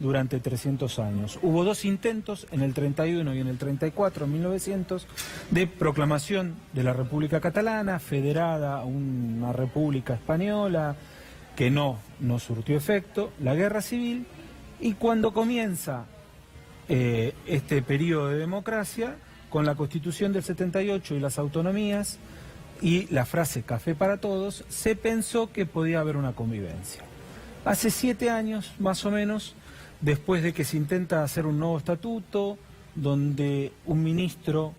durante 300 años. Hubo dos intentos, en el 31 y en el 34, en 1900, de proclamación de la República Catalana, federada a una República Española, que no surtió efecto, la Guerra Civil, y cuando comienza este periodo de democracia, con la Constitución del 78 y las autonomías, y la frase café para todos, se pensó que podía haber una convivencia. Hace 7 años, más o menos, después de que se intenta hacer un nuevo estatuto, donde un ministro,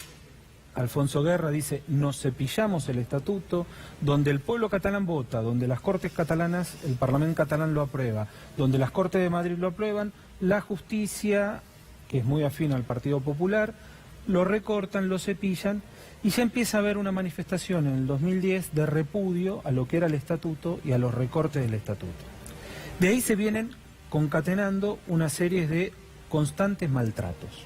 Alfonso Guerra, dice, nos cepillamos el estatuto, donde el pueblo catalán vota, donde las Cortes catalanas, el Parlamento catalán lo aprueba, donde las Cortes de Madrid lo aprueban, la justicia, que es muy afín al Partido Popular, lo recortan, lo cepillan, y ya empieza a haber una manifestación en el 2010 de repudio a lo que era el estatuto y a los recortes del estatuto. De ahí se vienen concatenando una serie de constantes maltratos.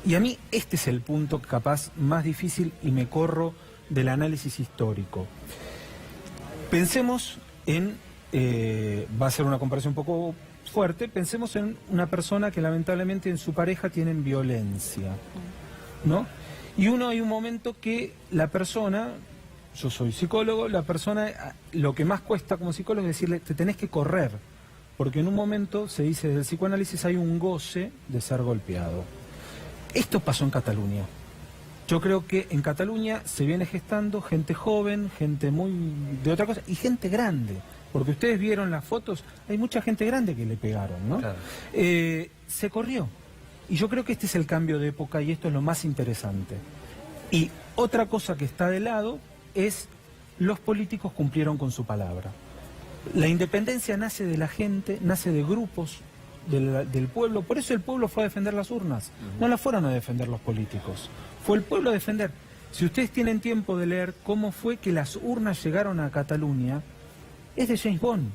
Y a mí este es el punto capaz más difícil y me corro del análisis histórico. Pensemos en, va a ser una comparación un poco fuerte, pensemos en una persona que lamentablemente en su pareja tienen violencia, ¿no? Y hay un momento que la persona, yo soy psicólogo, la persona, lo que más cuesta como psicólogo es decirle, te tenés que correr, porque en un momento, se dice desde el psicoanálisis, hay un goce de ser golpeado. Esto pasó en Cataluña. Yo creo que en Cataluña se viene gestando gente joven, gente muy de otra cosa, y gente grande, porque ustedes vieron las fotos, hay mucha gente grande que le pegaron, ¿no? Claro. Se corrió. Y yo creo que este es el cambio de época y esto es lo más interesante. Y otra cosa que está de lado es los políticos cumplieron con su palabra. La independencia nace de la gente, nace de grupos del pueblo, por eso el pueblo fue a defender las urnas, no las fueron a defender los políticos, fue el pueblo a defender. Si ustedes tienen tiempo de leer cómo fue que las urnas llegaron a Cataluña, es de James Bond,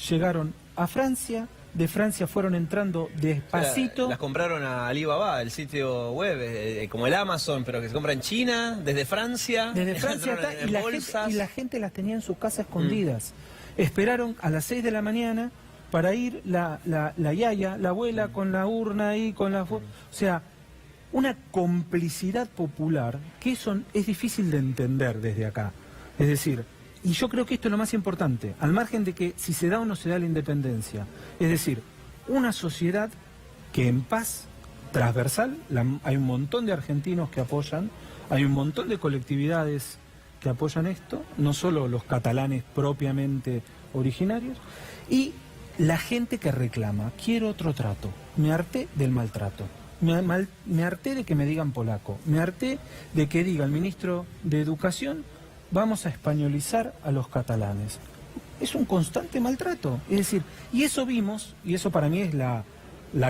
llegaron a Francia, de Francia fueron entrando despacito. Las compraron a Alibaba, el sitio web, como el Amazon, pero que se compra en China, desde Francia. Desde Francia acá, y la gente las tenía en su casa escondidas. Esperaron a las 6 de la mañana para ir la yaya, la abuela, con la urna ahí, con la... O sea, una complicidad popular que eso es difícil de entender desde acá. Es decir, y yo creo que esto es lo más importante, al margen de que si se da o no se da la independencia. Es decir, una sociedad que en paz transversal, hay un montón de argentinos que apoyan, hay un montón de colectividades que apoyan esto, no solo los catalanes propiamente originarios, y la gente que reclama, quiero otro trato, me harté del maltrato, me harté de que me digan polaco, me harté de que diga el ministro de Educación, vamos a españolizar a los catalanes. Es un constante maltrato, es decir, y eso vimos, y eso para mí es la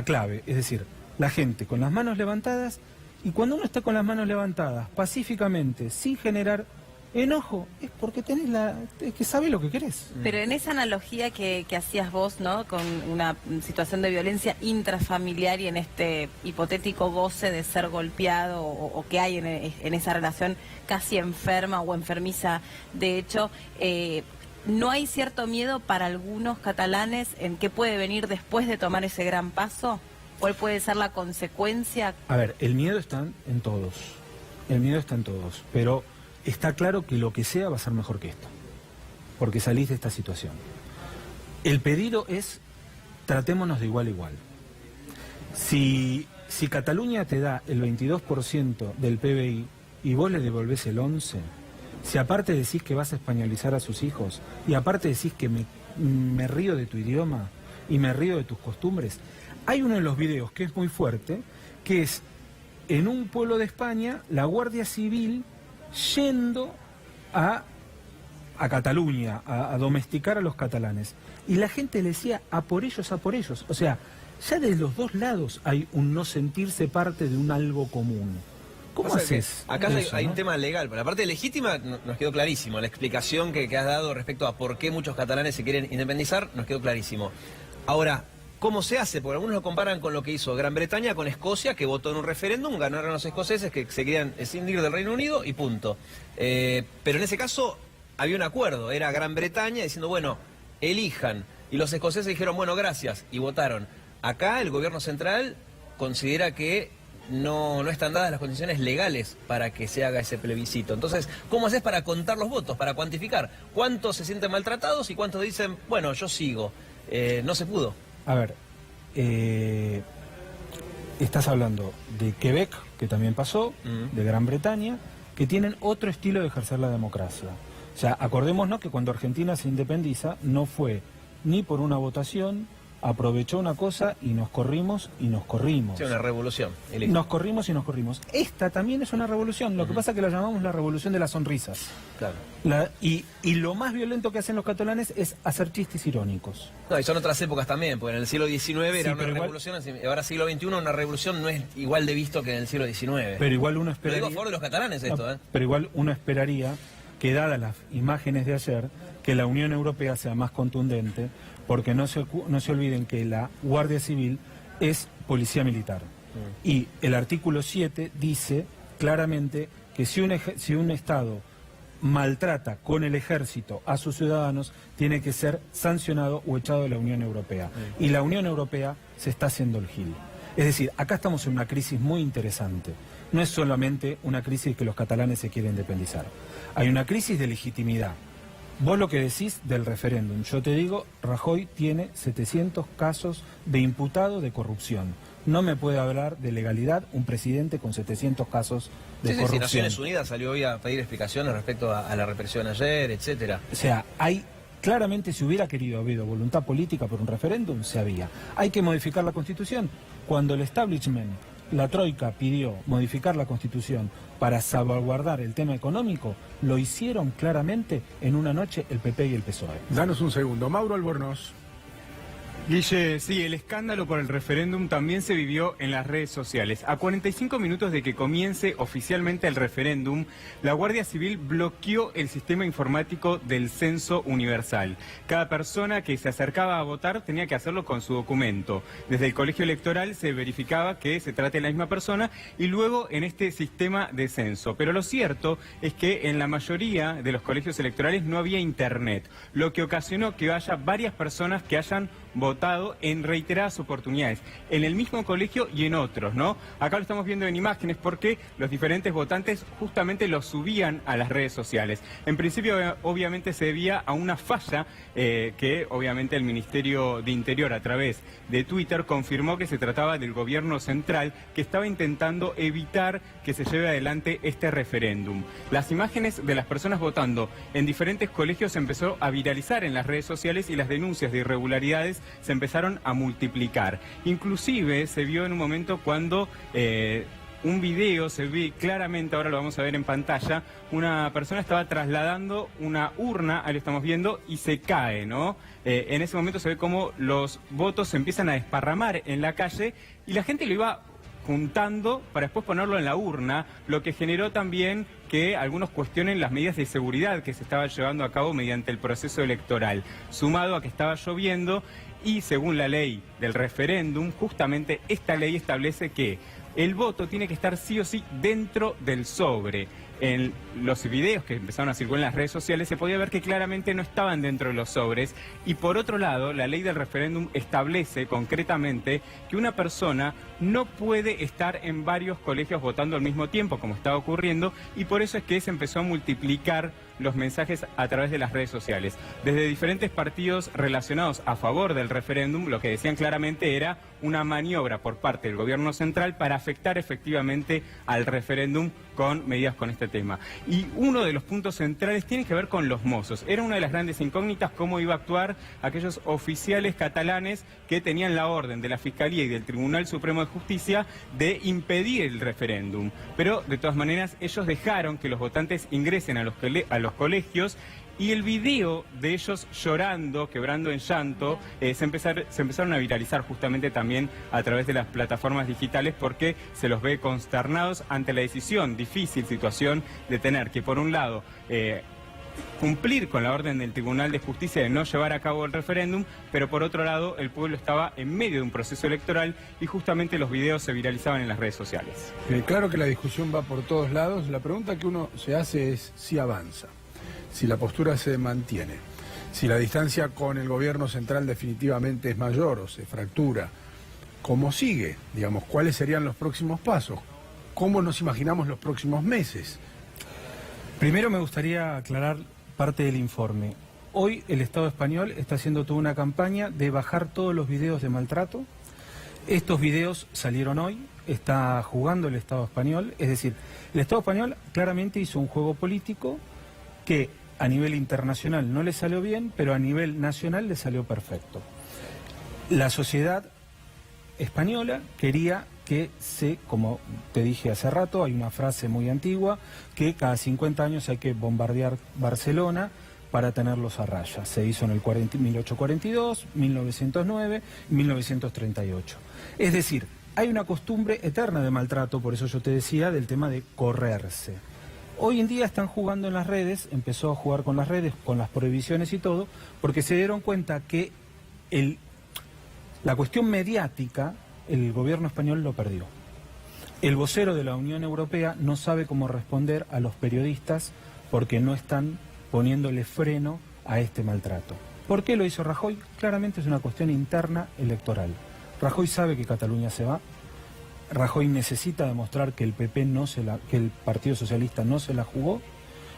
clave, es decir, la gente con las manos levantadas, y cuando uno está con las manos levantadas, pacíficamente, sin generar enojo, es porque es que sabe lo que querés. Pero en esa analogía que hacías vos, ¿no? Con una situación de violencia intrafamiliar y en este hipotético goce de ser golpeado o que hay en esa relación casi enferma o enfermiza, de hecho, ¿no hay cierto miedo para algunos catalanes en qué puede venir después de tomar ese gran paso? ¿Cuál puede ser la consecuencia? A ver, el miedo está en todos, el miedo está en todos, pero está claro que lo que sea va a ser mejor que esto, porque salís de esta situación. El pedido es, tratémonos de igual a igual. Si Cataluña te da el 22% del PBI y vos le devolvés el 11%, si aparte decís que vas a españolizar a sus hijos, y aparte decís que me río de tu idioma y me río de tus costumbres, hay uno de los videos que es muy fuerte, que es en un pueblo de España, la Guardia Civil yendo a Cataluña, a domesticar a los catalanes. Y la gente le decía, a por ellos, a por ellos. O sea, ya de los dos lados hay un no sentirse parte de un algo común. ¿Cómo haces? Acá eso, hay ¿no? un tema legal, pero la parte legítima nos quedó clarísimo. La explicación que has dado respecto a por qué muchos catalanes se quieren independizar nos quedó clarísimo. Ahora, ¿cómo se hace? Porque algunos lo comparan con lo que hizo Gran Bretaña con Escocia, que votó en un referéndum, ganaron los escoceses que se querían escindir del Reino Unido y punto. Pero en ese caso había un acuerdo, era Gran Bretaña diciendo, bueno, elijan. Y los escoceses dijeron, bueno, gracias, y votaron. Acá el gobierno central considera que no están dadas las condiciones legales para que se haga ese plebiscito. Entonces, ¿cómo haces para contar los votos, para cuantificar cuántos se sienten maltratados y cuántos dicen, bueno, yo sigo? No se pudo. A ver, estás hablando de Quebec, que también pasó, de Gran Bretaña, que tienen otro estilo de ejercer la democracia. O sea, acordémonos que cuando Argentina se independiza no fue ni por una votación, aprovechó una cosa y nos corrimos y nos corrimos. Sí, una revolución. Nos corrimos y nos corrimos. Esta también es una revolución, lo que pasa es que la llamamos la revolución de las sonrisas. Claro. Y lo más violento que hacen los catalanes es hacer chistes irónicos. No, y son otras épocas también, porque en el siglo XIX era una revolución, ahora siglo XXI una revolución no es igual de visto que en el siglo XIX. Pero igual uno esperaría... Lo digo a favor de los catalanes esto, ¿eh? Pero igual uno esperaría que, dadas las imágenes de ayer, que la Unión Europea sea más contundente, porque no se olviden que la Guardia Civil es policía militar. Y el artículo 7 dice claramente que si un Estado maltrata con el ejército a sus ciudadanos, tiene que ser sancionado o echado de la Unión Europea. Y la Unión Europea se está haciendo el gil. Es decir, acá estamos en una crisis muy interesante. No es solamente una crisis que los catalanes se quieren independizar. Hay una crisis de legitimidad. Vos lo que decís del referéndum, yo te digo, Rajoy tiene 700 casos de imputado de corrupción. No me puede hablar de legalidad un presidente con 700 casos de corrupción. Sí, Naciones Unidas salió hoy a pedir explicaciones respecto a la represión ayer, etcétera. O sea, claramente si hubiera habido voluntad política por un referéndum, se había. Hay que modificar la Constitución. Cuando el establishment, la Troika, pidió modificar la Constitución para salvaguardar el tema económico, lo hicieron claramente en una noche el PP y el PSOE. Danos un segundo. Mauro Albornoz. Guille, sí, el escándalo por el referéndum también se vivió en las redes sociales. A 45 minutos de que comience oficialmente el referéndum, la Guardia Civil bloqueó el sistema informático del Censo Universal. Cada persona que se acercaba a votar tenía que hacerlo con su documento. Desde el colegio electoral se verificaba que se trate de la misma persona y luego en este sistema de censo. Pero lo cierto es que en la mayoría de los colegios electorales no había internet, lo que ocasionó que haya varias personas que hayan votado en reiteradas oportunidades, en el mismo colegio y en otros, ¿no? Acá lo estamos viendo en imágenes porque los diferentes votantes justamente lo subían a las redes sociales. En principio, obviamente, se debía a una falla que, obviamente, el Ministerio de Interior, a través de Twitter, confirmó que se trataba del gobierno central, que estaba intentando evitar que se lleve adelante este referéndum. Las imágenes de las personas votando en diferentes colegios se empezó a viralizar en las redes sociales y las denuncias de irregularidades se empezaron a multiplicar. Inclusive se vio en un momento cuando un video se ve claramente, ahora lo vamos a ver en pantalla, una persona estaba trasladando una urna, ahí lo estamos viendo, y se cae, ¿no? En ese momento se ve como los votos se empiezan a desparramar en la calle y la gente lo iba juntando para después ponerlo en la urna, lo que generó también que algunos cuestionen las medidas de seguridad que se estaban llevando a cabo mediante el proceso electoral, sumado a que estaba lloviendo y según la ley del referéndum, justamente esta ley establece que el voto tiene que estar sí o sí dentro del sobre. En los videos que empezaron a circular en las redes sociales se podía ver que claramente no estaban dentro de los sobres y por otro lado la ley del referéndum establece concretamente que una persona no puede estar en varios colegios votando al mismo tiempo como estaba ocurriendo y por eso es que se empezó a multiplicar los mensajes a través de las redes sociales. Desde diferentes partidos relacionados a favor del referéndum lo que decían claramente era una maniobra por parte del gobierno central para afectar efectivamente al referéndum con medidas con este tema. Y uno de los puntos centrales tiene que ver con los mozos. Era una de las grandes incógnitas cómo iba a actuar aquellos oficiales catalanes que tenían la orden de la Fiscalía y del Tribunal Supremo de Justicia de impedir el referéndum. Pero de todas maneras ellos dejaron que los votantes ingresen a los colegios y el video de ellos llorando, quebrando en llanto, se empezaron a viralizar justamente también a través de las plataformas digitales porque se los ve consternados ante la difícil situación de tener que por un lado cumplir con la orden del Tribunal de Justicia de no llevar a cabo el referéndum, pero por otro lado el pueblo estaba en medio de un proceso electoral y justamente los videos se viralizaban en las redes sociales. Claro que la discusión va por todos lados, la pregunta que uno se hace es si avanza, si la postura se mantiene, si la distancia con el gobierno central definitivamente es mayor o se fractura. ¿cómo sigue? Digamos, ¿cuáles serían los próximos pasos? ¿Cómo nos imaginamos los próximos meses? Primero me gustaría aclarar parte del informe. Hoy el Estado español está haciendo toda una campaña de bajar todos los videos de maltrato. Estos videos salieron hoy, está jugando el Estado español, es decir, el Estado español claramente hizo un juego político que a nivel internacional no le salió bien, pero a nivel nacional le salió perfecto. La sociedad española quería que como te dije hace rato, hay una frase muy antigua, que cada 50 años hay que bombardear Barcelona para tenerlos a raya. Se hizo en el 1842, 1909 y 1938. Es decir, hay una costumbre eterna de maltrato, por eso yo te decía del tema de correrse. Hoy en día están jugando en las redes, empezó a jugar con las redes, con las prohibiciones y todo, porque se dieron cuenta que la cuestión mediática, el gobierno español lo perdió. El vocero de la Unión Europea no sabe cómo responder a los periodistas porque no están poniéndole freno a este maltrato. ¿Por qué lo hizo Rajoy? Claramente es una cuestión interna electoral. Rajoy sabe que Cataluña se va. Rajoy necesita demostrar que el PP que el Partido Socialista no se la jugó,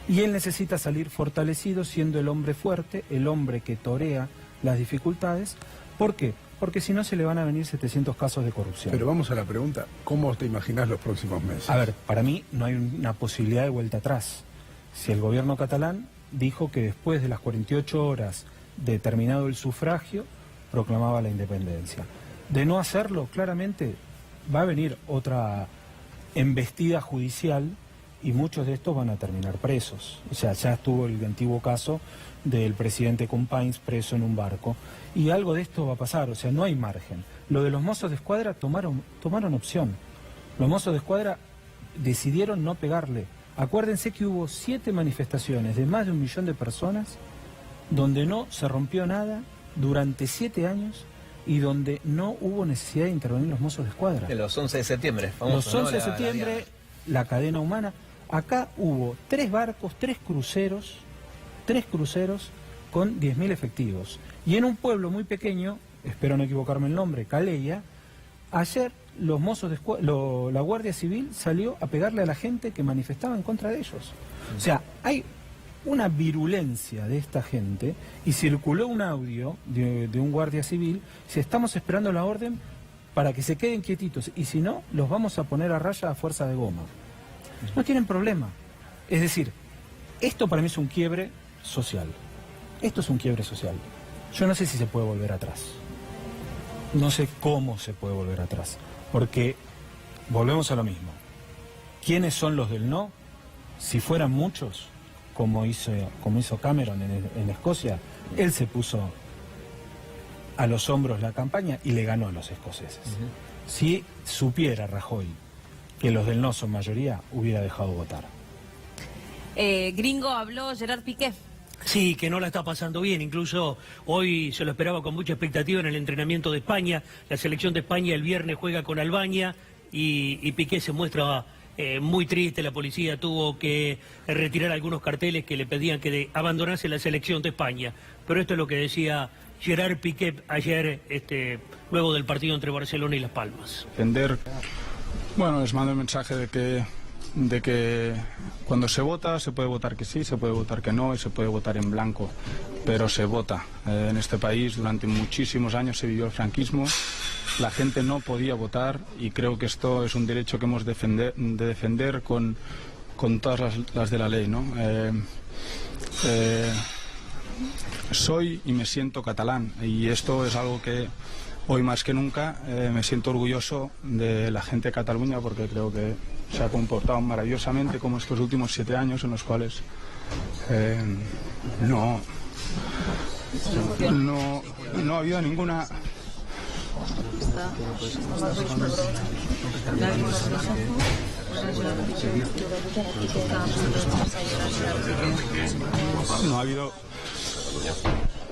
y él necesita salir fortalecido siendo el hombre fuerte, el hombre que torea las dificultades. ¿Por qué? Porque si no se le van a venir 700 casos de corrupción. Pero vamos a la pregunta, ¿cómo te imaginas los próximos meses? A ver, para mí no hay una posibilidad de vuelta atrás. Si el gobierno catalán dijo que después de las 48 horas de terminado el sufragio, proclamaba la independencia. De no hacerlo, claramente va a venir otra embestida judicial y muchos de estos van a terminar presos. O sea, ya estuvo el antiguo caso del presidente Companys preso en un barco, y algo de esto va a pasar, o sea, no hay margen. Lo de los mozos de escuadra tomaron opción. Los mozos de escuadra decidieron no pegarle. Acuérdense que hubo 7 manifestaciones de más de 1 millón de personas donde no se rompió nada durante 7 años y donde no hubo necesidad de intervenir los mozos de escuadra. De los 11 de septiembre, famoso, los 11 de ¿no? septiembre, la cadena humana. Acá hubo 3 barcos, 3 cruceros con 10.000 efectivos. Y en un pueblo muy pequeño, espero no equivocarme el nombre, Calella, ayer los mozos de la Guardia Civil salió a pegarle a la gente que manifestaba en contra de ellos. O sea, hay una virulencia de esta gente, y circuló un audio de un guardia civil: si estamos esperando la orden para que se queden quietitos, y si no, los vamos a poner a raya a fuerza de goma. No tienen problema. Es decir, esto para mí es un quiebre social. Esto es un quiebre social. Yo no sé si se puede volver atrás. No sé cómo se puede volver atrás. Porque volvemos a lo mismo. ¿Quiénes son los del no? Si fueran muchos, como hizo Cameron en Escocia, él se puso a los hombros la campaña y le ganó a los escoceses. Si supiera Rajoy que los del no son mayoría, hubiera dejado votar. Gringo, habló Gerard Piqué. Sí, que no la está pasando bien. Incluso hoy se lo esperaba con mucha expectativa en el entrenamiento de España. La selección de España el viernes juega con Albania y Piqué se muestra muy triste. La policía tuvo que retirar algunos carteles que le pedían que abandonase la selección de España. Pero esto es lo que decía Gerard Piqué ayer, luego del partido entre Barcelona y Las Palmas. Bueno, les mando el mensaje de que cuando se vota, se puede votar que sí, se puede votar que no y se puede votar en blanco, pero se vota. En este país durante muchísimos años se vivió el franquismo, la gente no podía votar, y creo que esto es un derecho que hemos de defender con todas las de la ley, ¿no? Soy y me siento catalán, y esto es algo que hoy más que nunca me siento orgulloso de la gente de Cataluña, porque creo que se ha comportado maravillosamente como estos últimos 7 años en los cuales no ha habido ninguna...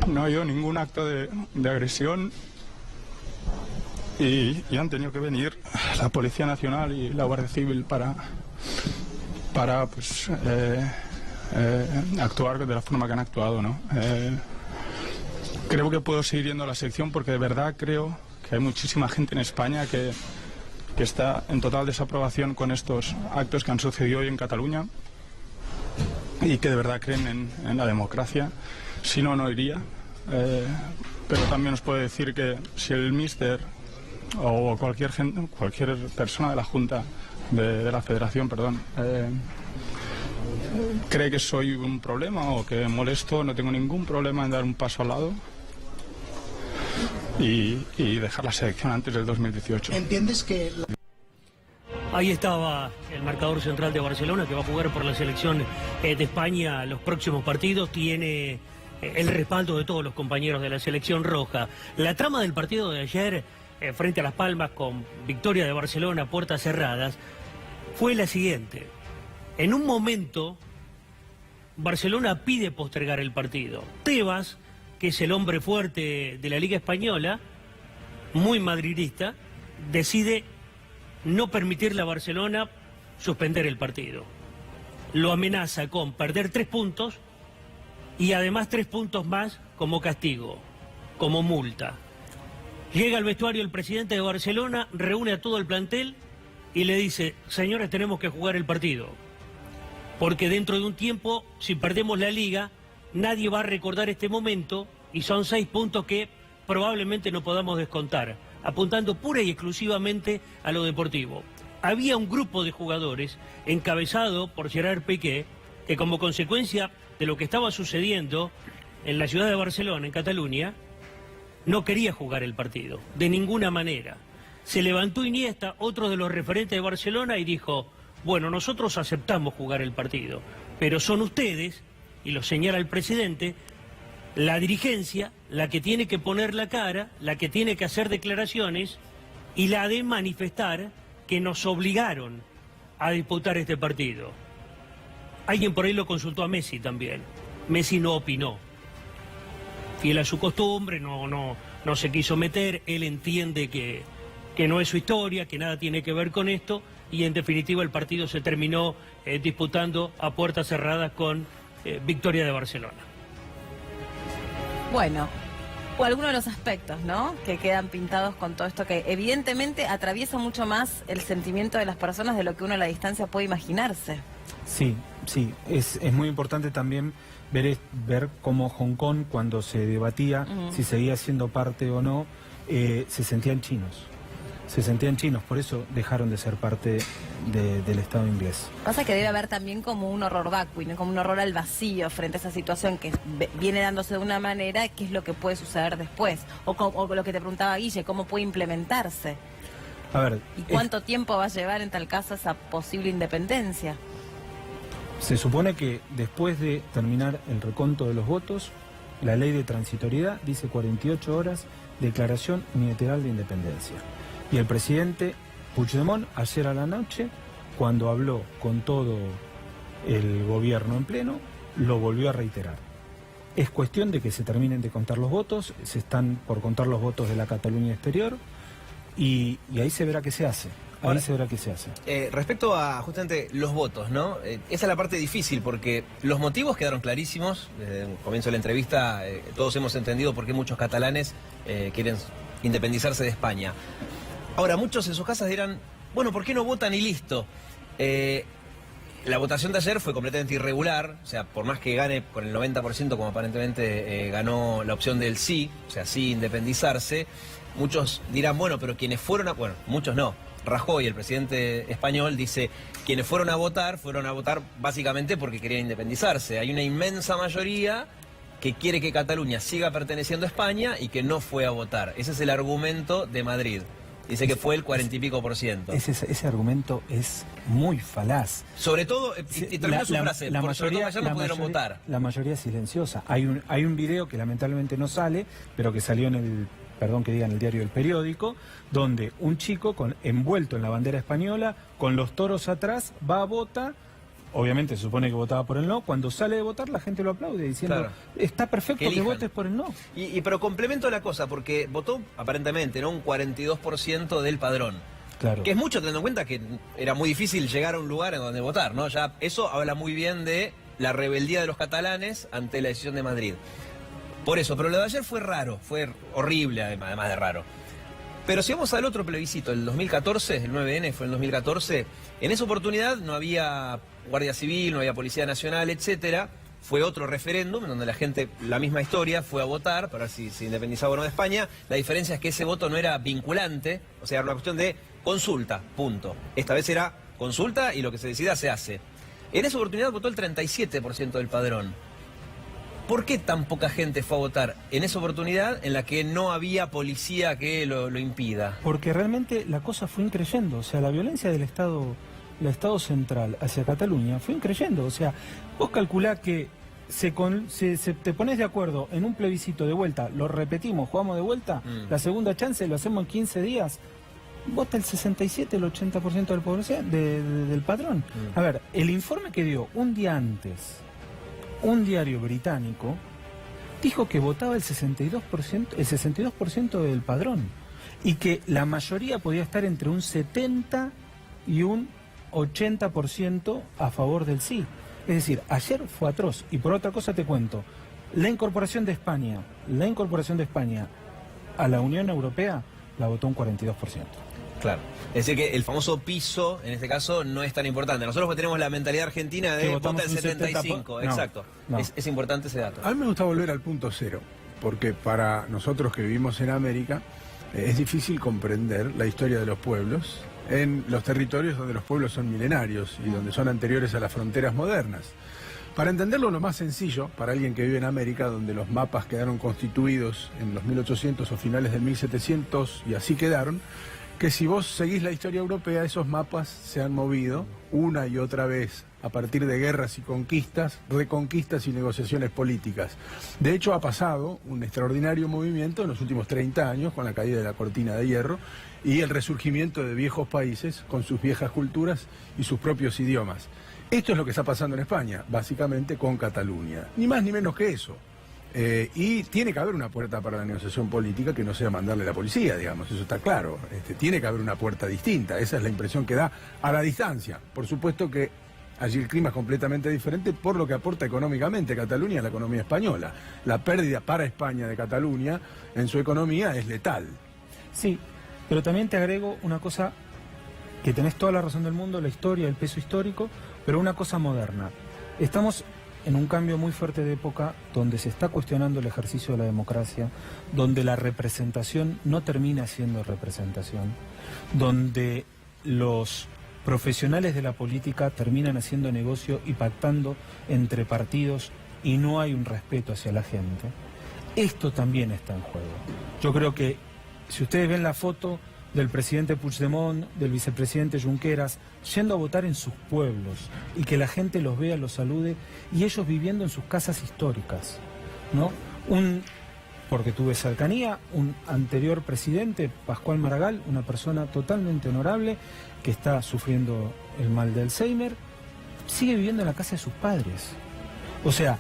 No ha habido ningún acto de agresión. Y han tenido que venir la Policía Nacional y la Guardia Civil para pues, actuar de la forma que han actuado, ¿no? Creo que puedo seguir yendo a la selección porque de verdad creo que hay muchísima gente en España que está en total desaprobación con estos actos que han sucedido hoy en Cataluña y que de verdad creen en la democracia. Si no, no iría. Pero también os puedo decir que si el míster o cualquier persona de la Junta, de la Federación, perdón, cree que soy un problema o que molesto, no tengo ningún problema en dar un paso al lado y dejar la selección antes del 2018. ¿Entiendes que...? Ahí estaba el marcador central de Barcelona, que va a jugar por la selección de España los próximos partidos. Tiene el respaldo de todos los compañeros de la selección roja. La trama del partido de ayer, frente a Las Palmas, con victoria de Barcelona a puertas cerradas, fue la siguiente. En un momento, Barcelona pide postergar el partido. Tebas, que es el hombre fuerte de la Liga Española, muy madridista, decide no permitirle a Barcelona suspender el partido. Lo amenaza con perder 3 puntos y además 3 puntos más como castigo, como multa. Llega al vestuario el presidente de Barcelona, reúne a todo el plantel y le dice: señores, tenemos que jugar el partido, porque dentro de un tiempo, si perdemos la Liga, nadie va a recordar este momento y son 6 puntos que probablemente no podamos descontar, apuntando pura y exclusivamente a lo deportivo. Había un grupo de jugadores encabezado por Gerard Piqué que, como consecuencia de lo que estaba sucediendo en la ciudad de Barcelona, en Cataluña, no quería jugar el partido, de ninguna manera. Se levantó Iniesta, otro de los referentes de Barcelona, y dijo: bueno, nosotros aceptamos jugar el partido, pero son ustedes, y lo señala el presidente, la dirigencia, la que tiene que poner la cara, la que tiene que hacer declaraciones y la de manifestar que nos obligaron a disputar este partido. Alguien por ahí lo consultó a Messi también. Messi no opinó. Fiel a su costumbre, no se quiso meter. Él entiende que no es su historia, que nada tiene que ver con esto, y en definitiva el partido se terminó disputando a puertas cerradas con victoria de Barcelona. Bueno, o algunos de los aspectos, ¿no?, que quedan pintados con todo esto, que evidentemente atraviesa mucho más el sentimiento de las personas de lo que uno a la distancia puede imaginarse. Sí, es muy importante también ver cómo Hong Kong, cuando se debatía si seguía siendo parte o no, se sentían chinos. Se sentían chinos, por eso dejaron de ser parte del Estado inglés. Pasa que debe haber también como un horror vacui, ¿no?, como un horror al vacío frente a esa situación que viene dándose de una manera. ¿Qué es lo que puede suceder después? O lo que te preguntaba Guille, ¿cómo puede implementarse? A ver, ¿Y cuánto tiempo va a llevar en tal caso esa posible independencia? Se supone que después de terminar el reconto de los votos, la ley de transitoriedad dice 48 horas, declaración unilateral de independencia. Y el presidente Puigdemont, ayer a la noche, cuando habló con todo el gobierno en pleno, lo volvió a reiterar. Es cuestión de que se terminen de contar los votos, se están por contar los votos de la Cataluña exterior, y ahí se verá qué se hace. Ahí se verá qué se hace. Respecto a justamente los votos, ¿no? Esa es la parte difícil, porque los motivos quedaron clarísimos. Desde el comienzo de la entrevista todos hemos entendido por qué muchos catalanes quieren independizarse de España. Ahora, muchos en sus casas dirán: bueno, ¿por qué no votan y listo? La votación de ayer fue completamente irregular, o sea, por más que gane con el 90%, como aparentemente ganó la opción del sí, o sea, sí independizarse, muchos dirán: bueno, pero quienes fueron a... Bueno, muchos no. Rajoy, el presidente español, dice: quienes fueron a votar básicamente porque querían independizarse. Hay una inmensa mayoría que quiere que Cataluña siga perteneciendo a España y que no fue a votar. Ese es el argumento de Madrid. Dice que fue el 40 y pico %. Ese argumento es muy falaz. Sobre todo, y terminó su frase, la por sobre todo mayoría, ayer no pudieron votar. La mayoría es silenciosa. Hay un video que lamentablemente no sale, pero que salió en el, perdón que diga, en el diario El Periódico, donde un chico envuelto en la bandera española, con los toros atrás, va a votar. Obviamente se supone que votaba por el no. Cuando sale de votar, la gente lo aplaude diciendo: claro, está perfecto que votes por el no. Pero complemento la cosa, porque votó aparentemente, ¿no?, un 42% del padrón. Claro. Que es mucho, teniendo en cuenta que era muy difícil llegar a un lugar en donde votar, ¿no? Ya eso habla muy bien de la rebeldía de los catalanes ante la decisión de Madrid. Por eso, pero lo de ayer fue raro, fue horrible además de raro. Pero si vamos al otro plebiscito, el 2014, el 9N fue el 2014, en esa oportunidad no había Guardia Civil, no había Policía Nacional, etcétera. Fue otro referéndum en donde la gente, la misma historia, fue a votar para ver si se independizaba o no de España. La diferencia es que ese voto no era vinculante, o sea, era una cuestión de consulta, punto. Esta vez era consulta y lo que se decida se hace. En esa oportunidad votó el 37% del padrón. ¿Por qué tan poca gente fue a votar en esa oportunidad en la que no había policía que lo impida? Porque realmente la cosa fue increyendo, o sea, la violencia del Estado central hacia Cataluña fue increyendo, o sea, vos calculás que te pones de acuerdo en un plebiscito de vuelta, lo repetimos, jugamos de vuelta, la segunda chance lo hacemos en 15 días, vota el 67, el 80% del población, del padrón. A ver, el informe que dio un día antes un diario británico dijo que votaba el 62% del padrón y que la mayoría podía estar entre un 70 y un 80% a favor del sí. Es decir, ayer fue atroz. Y por otra cosa te cuento, la incorporación de España a la Unión Europea la votó un 42%. Claro. Es decir que el famoso piso, en este caso, no es tan importante. Nosotros tenemos la mentalidad argentina de vota el 75. Exacto. No. Es importante ese dato. A mí me gusta volver al punto cero, porque para nosotros que vivimos en América es difícil comprender la historia de los pueblos en los territorios donde los pueblos son milenarios y donde son anteriores a las fronteras modernas. Para entenderlo lo más sencillo, para alguien que vive en América, donde los mapas quedaron constituidos en los 1800 o finales del 1700 y así quedaron, que si vos seguís la historia europea, esos mapas se han movido una y otra vez a partir de guerras y conquistas, reconquistas y negociaciones políticas. De hecho, ha pasado un extraordinario movimiento en los últimos 30 años con la caída de la cortina de hierro y el resurgimiento de viejos países con sus viejas culturas y sus propios idiomas. Esto es lo que está pasando en España, básicamente con Cataluña. Ni más ni menos que eso. Y tiene que haber una puerta para la negociación política que no sea mandarle a la policía, digamos, eso está claro. Tiene que haber una puerta distinta, esa es la impresión que da a la distancia. Por supuesto que allí el clima es completamente diferente por lo que aporta económicamente Cataluña a la economía española. La pérdida para España de Cataluña en su economía es letal. Sí, pero también te agrego una cosa que tenés toda la razón del mundo, la historia, el peso histórico, pero una cosa moderna. Estamos en un cambio muy fuerte de época donde se está cuestionando el ejercicio de la democracia, donde la representación no termina siendo representación, donde los profesionales de la política terminan haciendo negocio y pactando entre partidos y no hay un respeto hacia la gente. Esto también está en juego. Yo creo que si ustedes ven la foto del presidente Puigdemont, del vicepresidente Junqueras, yendo a votar en sus pueblos y que la gente los vea, los salude y ellos viviendo en sus casas históricas, ¿no? Porque tuve cercanía, un anterior presidente, Pascual Maragall, una persona totalmente honorable que está sufriendo el mal de Alzheimer, sigue viviendo en la casa de sus padres. O sea,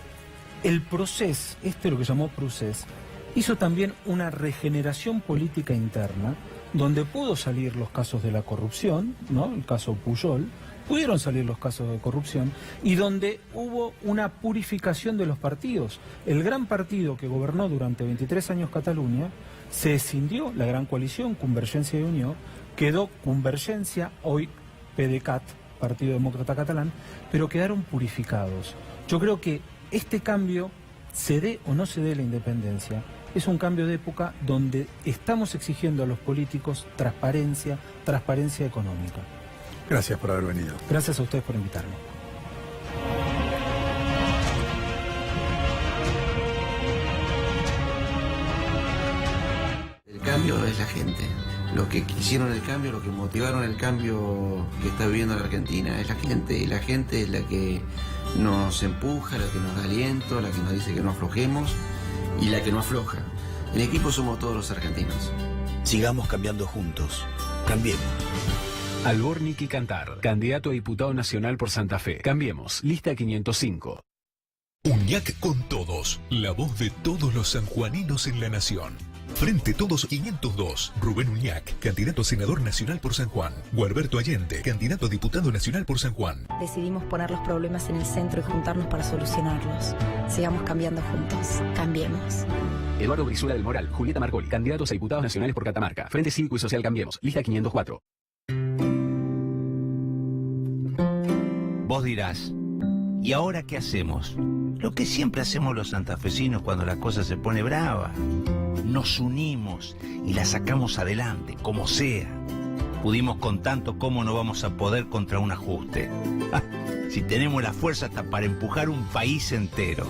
el proceso, lo que llamó proceso, hizo también una regeneración política interna donde pudo salir los casos de la corrupción, ¿no? El caso Pujol, pudieron salir los casos de corrupción y donde hubo una purificación de los partidos. El gran partido que gobernó durante 23 años Cataluña se escindió, la gran coalición, Convergencia y Unió, quedó Convergencia, hoy PDeCAT, Partido Demócrata Catalán, pero quedaron purificados. Yo creo que este cambio, se dé o no se dé la independencia, es un cambio de época donde estamos exigiendo a los políticos transparencia económica. Gracias por haber venido. Gracias a ustedes por invitarme. El cambio es la gente. Los que quisieron el cambio, los que motivaron el cambio que está viviendo la Argentina es la gente. Y la gente es la que nos empuja, la que nos da aliento, la que nos dice que no aflojemos y la que no afloja. En equipo somos todos los argentinos. Sigamos cambiando juntos. Cambiemos. Alborniz y Cantar, candidato a diputado nacional por Santa Fe. Cambiemos, lista 505. Uñac con todos, la voz de todos los sanjuaninos en la nación. Frente Todos 502. Rubén Uñac, candidato a senador nacional por San Juan. Gualberto Allende, candidato a diputado nacional por San Juan. Decidimos poner los problemas en el centro y juntarnos para solucionarlos. Sigamos cambiando juntos. Cambiemos. Eduardo Brizuela del Moral, Julieta Marcoli, candidatos a diputados nacionales por Catamarca. Frente Cívico y Social Cambiemos, lista 504. Vos dirás, ¿y ahora qué hacemos? Lo que siempre hacemos los santafesinos cuando la cosa se pone brava. Nos unimos y la sacamos adelante, como sea. Pudimos con tanto, ¿cómo no vamos a poder contra un ajuste? Si tenemos la fuerza hasta para empujar un país entero.